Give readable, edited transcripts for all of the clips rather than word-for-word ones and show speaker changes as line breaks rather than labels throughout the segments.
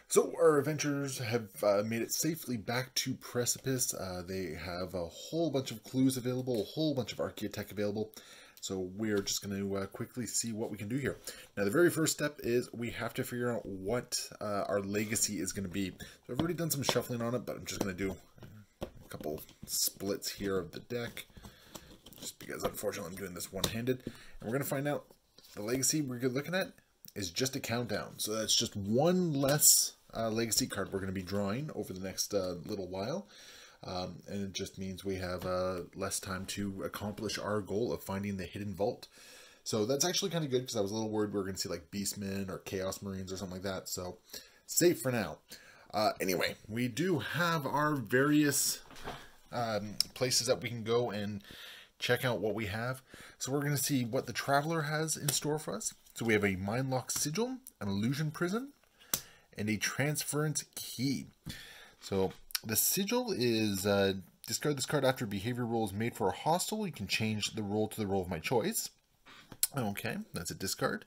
So our adventurers have made it safely back to Precipice. They have a whole bunch of clues available, a whole bunch of archaeotech available. So we're just going to quickly see what we can do here. Now the very first step is we have to figure out what our legacy is going to be. So I've already done some shuffling on it, but I'm just going to do a couple splits here of the deck. Just because unfortunately I'm doing this one-handed. And we're going to find out the legacy we're looking at is just a countdown. So that's just one less legacy card we're going to be drawing over the next little while. And it just means we have less time to accomplish our goal of finding the hidden vault. So that's actually kind of good because I was a little worried we were going to see like Beastmen or Chaos Marines or something like that. So safe for now. Anyway, we do have our various places that we can go and check out what we have. So we're going to see what the Traveler has in store for us. So we have a Mind Lock Sigil, an Illusion Prison, and a Transference Key. So the Sigil is discard this card after a behavior roll is made for a hostile. You can change the roll to the roll of my choice. Okay, that's a discard.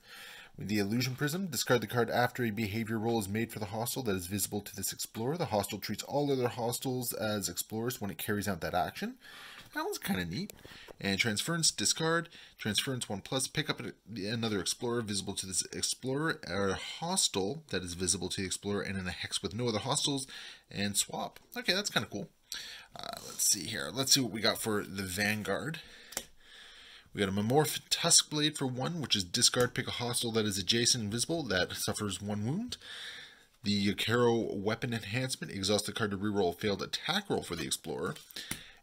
With the Illusion Prism, discard the card after a behavior roll is made for the hostile that is visible to this explorer. The hostile treats all other hostiles as explorers when it carries out that action. That one's kind of neat. And Transference, discard. Transference 1+, pick up another explorer visible to this explorer, or a hostile that is visible to the explorer and in a hex with no other hostiles, and swap. Okay, that's kind of cool. Let's see here. Let's see what we got for the Vanguard. We got a Mamorph Tuskblade for 1, which is discard, pick a hostile that is adjacent and visible that suffers 1 wound. The Yokero Weapon Enhancement, exhaust the card to reroll a failed attack roll for the explorer.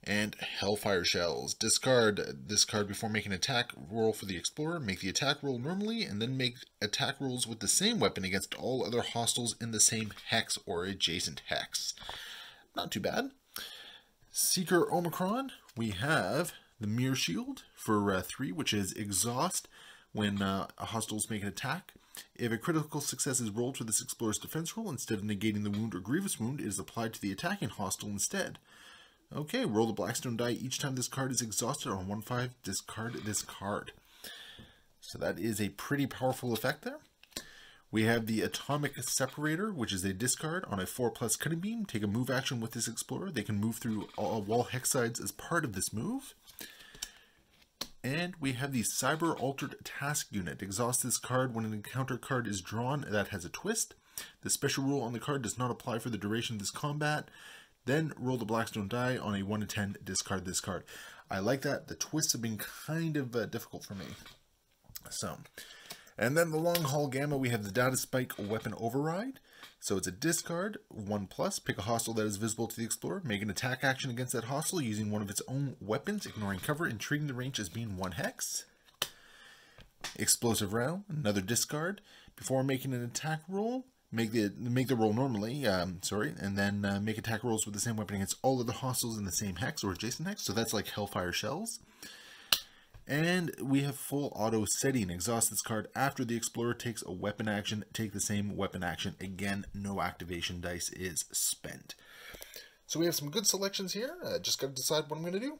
And Hellfire Shells. Discard this card before making an attack roll for the explorer. Make the attack roll normally, and then make attack rolls with the same weapon against all other hostiles in the same hex or adjacent hex. Not too bad. Seeker Omicron. We have the Mirror Shield for 3, which is exhaust when hostiles make an attack. If a critical success is rolled for this explorer's defense roll, instead of negating the wound or grievous wound, it is applied to the attacking hostile instead. Okay, roll the Blackstone die each time this card is exhausted. On 1/5, discard this card. So that is a pretty powerful effect there. We have the Atomic Separator, which is a discard on a 4+ cutting beam. Take a move action with this explorer. They can move through all wall hex sides as part of this move. And we have the Cyber Altered Task Unit. Exhaust this card when an encounter card is drawn that has a twist. The special rule on the card does not apply for the duration of this combat. Then roll the Blackstone die on a 1 to 10, discard this card. I like that. The twists have been kind of difficult for me. So, and then the Long Haul Gamma, we have the Data Spike Weapon Override. So it's a discard, 1+, pick a hostile that is visible to the explorer, make an attack action against that hostile using one of its own weapons, ignoring cover and treating the range as being 1 hex. Explosive Round, another discard. Before making an attack roll, make the roll normally, and then make attack rolls with the same weapon against all of the hostiles in the same hex or adjacent hex. So that's like Hellfire Shells. And we have full auto setting. Exhaust this card after the explorer takes a weapon action. Take the same weapon action. Again, no activation dice is spent. So we have some good selections here. Just got to decide what I'm going to do.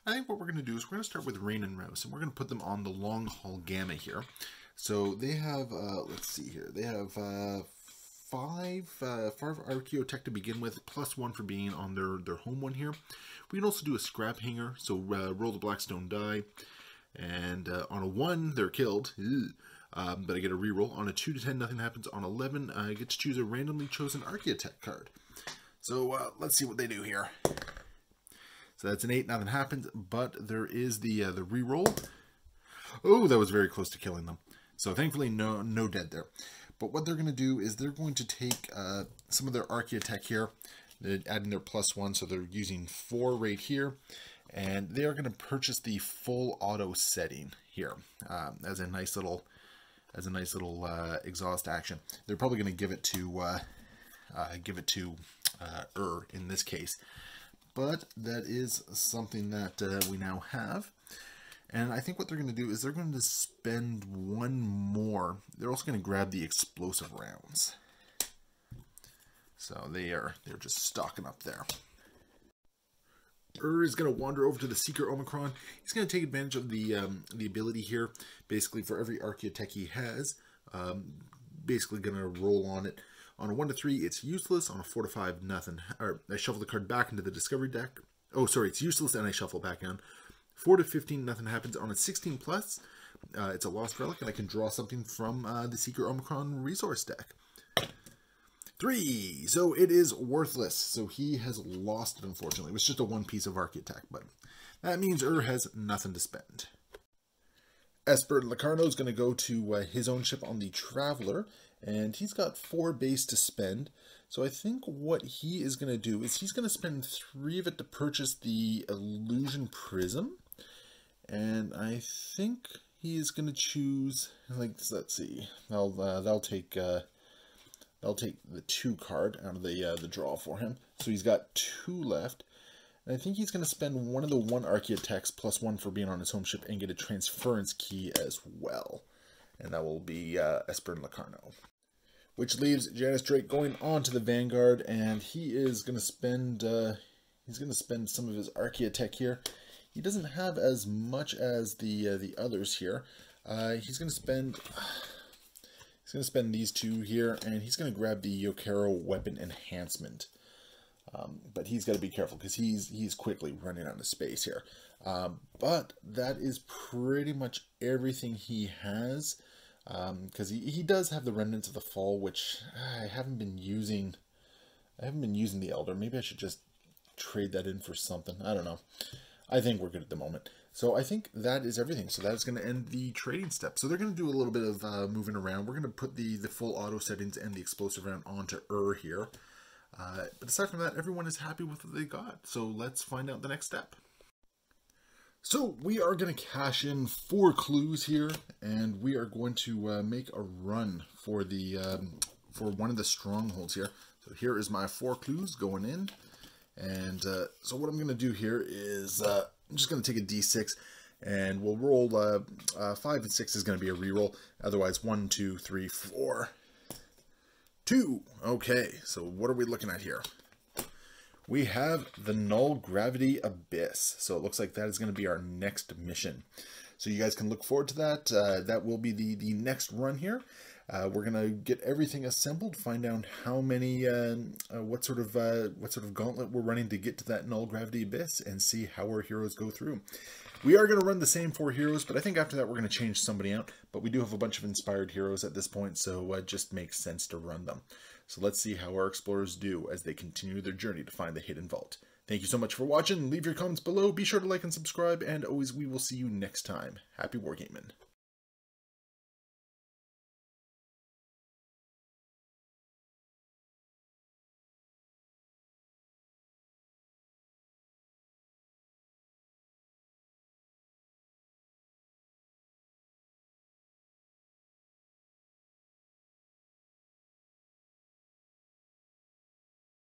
I think what we're going to do is we're going to start with Rain and Rouse, and we're going to put them on the Long Haul Gamma here. So they have, let's see here, they have 5 archaeotech to begin with, +1 for being on their home one here. We can also do a scrap hanger, so roll the Blackstone die, and on a 1, they're killed, but I get a reroll. On a 2 to 10, nothing happens. On 11, I get to choose a randomly chosen archaeotech card. So let's see what they do here. So that's an 8, nothing happens, but there is the reroll. Oh, that was very close to killing them. So thankfully, no dead there. But what they're going to do is they're going to take some of their archaeotech here. They're adding their +1, so they're using 4 right here. And they are going to purchase the full auto setting here as a nice little exhaust action. They're probably going to give it to in this case. But that is something that we now have. And I think what they're going to do is they're going to spend 1 more. They're also going to grab the explosive rounds. So they're just stocking up there. Is going to wander over to the Seeker Omicron. He's going to take advantage of the ability here. Basically, for every archaeotech he has, basically going to roll on it. On a 1 to 3, it's useless. On a 4 to 5, nothing. Or I shuffle the card back into the discovery deck. Oh, sorry, it's useless, and I shuffle back down. 4 to 15, nothing happens. On a 16 plus, it's a lost relic, and I can draw something from the Secret Omicron resource deck. 3, so it is worthless. So he has lost it, unfortunately. It was just a 1 piece of Architect, but that means has nothing to spend. Esper Locarno is going to go to his own ship on the Traveler, and he's got 4 base to spend. So I think what he is going to do is he's going to spend 3 of it to purchase the Illusion Prism, and I think he is going to choose, like, let's see, they'll take the 2 card out of the draw for him. So he's got 2 left. And I think he's going to spend 1 of the 1 Architects plus 1 for being on his home ship and get a transference key as well. And that will be Esper Locarno. Which leaves Janice Drake going on to the Vanguard, and he is going to spend some of his Architect here. He doesn't have as much as the others here. He's going to spend these 2 here, and he's going to grab the Yokero Weapon Enhancement. But he's got to be careful because he's quickly running out of space here. But that is pretty much everything he has, because he does have the Remnants of the Fall, which I haven't been using. I haven't been using the Elder. Maybe I should just trade that in for something. I don't know. I think we're good at the moment. So I think that is everything. So that is going to end the trading step. So they're going to do a little bit of moving around. We're going to put the full auto settings and the explosive round onto here. But aside from that, everyone is happy with what they got. So let's find out the next step. So we are going to cash in 4 clues here, and we are going to make a run for the for one of the strongholds here. So here is my 4 clues going in, and so what I'm going to do here is I'm just going to take a d6, and we'll roll 5 and 6 is going to be a reroll. Otherwise, 1, 2, 3, 4. 2. Okay, so what are we looking at here? We have the Null Gravity Abyss. So it looks like that is going to be our next mission. So you guys can look forward to that. That will be the next run here. We're going to get everything assembled, find out how many, what sort of gauntlet we're running to get to that Null Gravity Abyss, and see how our heroes go through. We are going to run the same 4 heroes, but I think after that we're going to change somebody out. But we do have a bunch of inspired heroes at this point, so it just makes sense to run them. So let's see how our explorers do as they continue their journey to find the hidden vault. Thank you so much for watching. Leave your comments below. Be sure to like and subscribe, and always we will see you next time. Happy wargaming.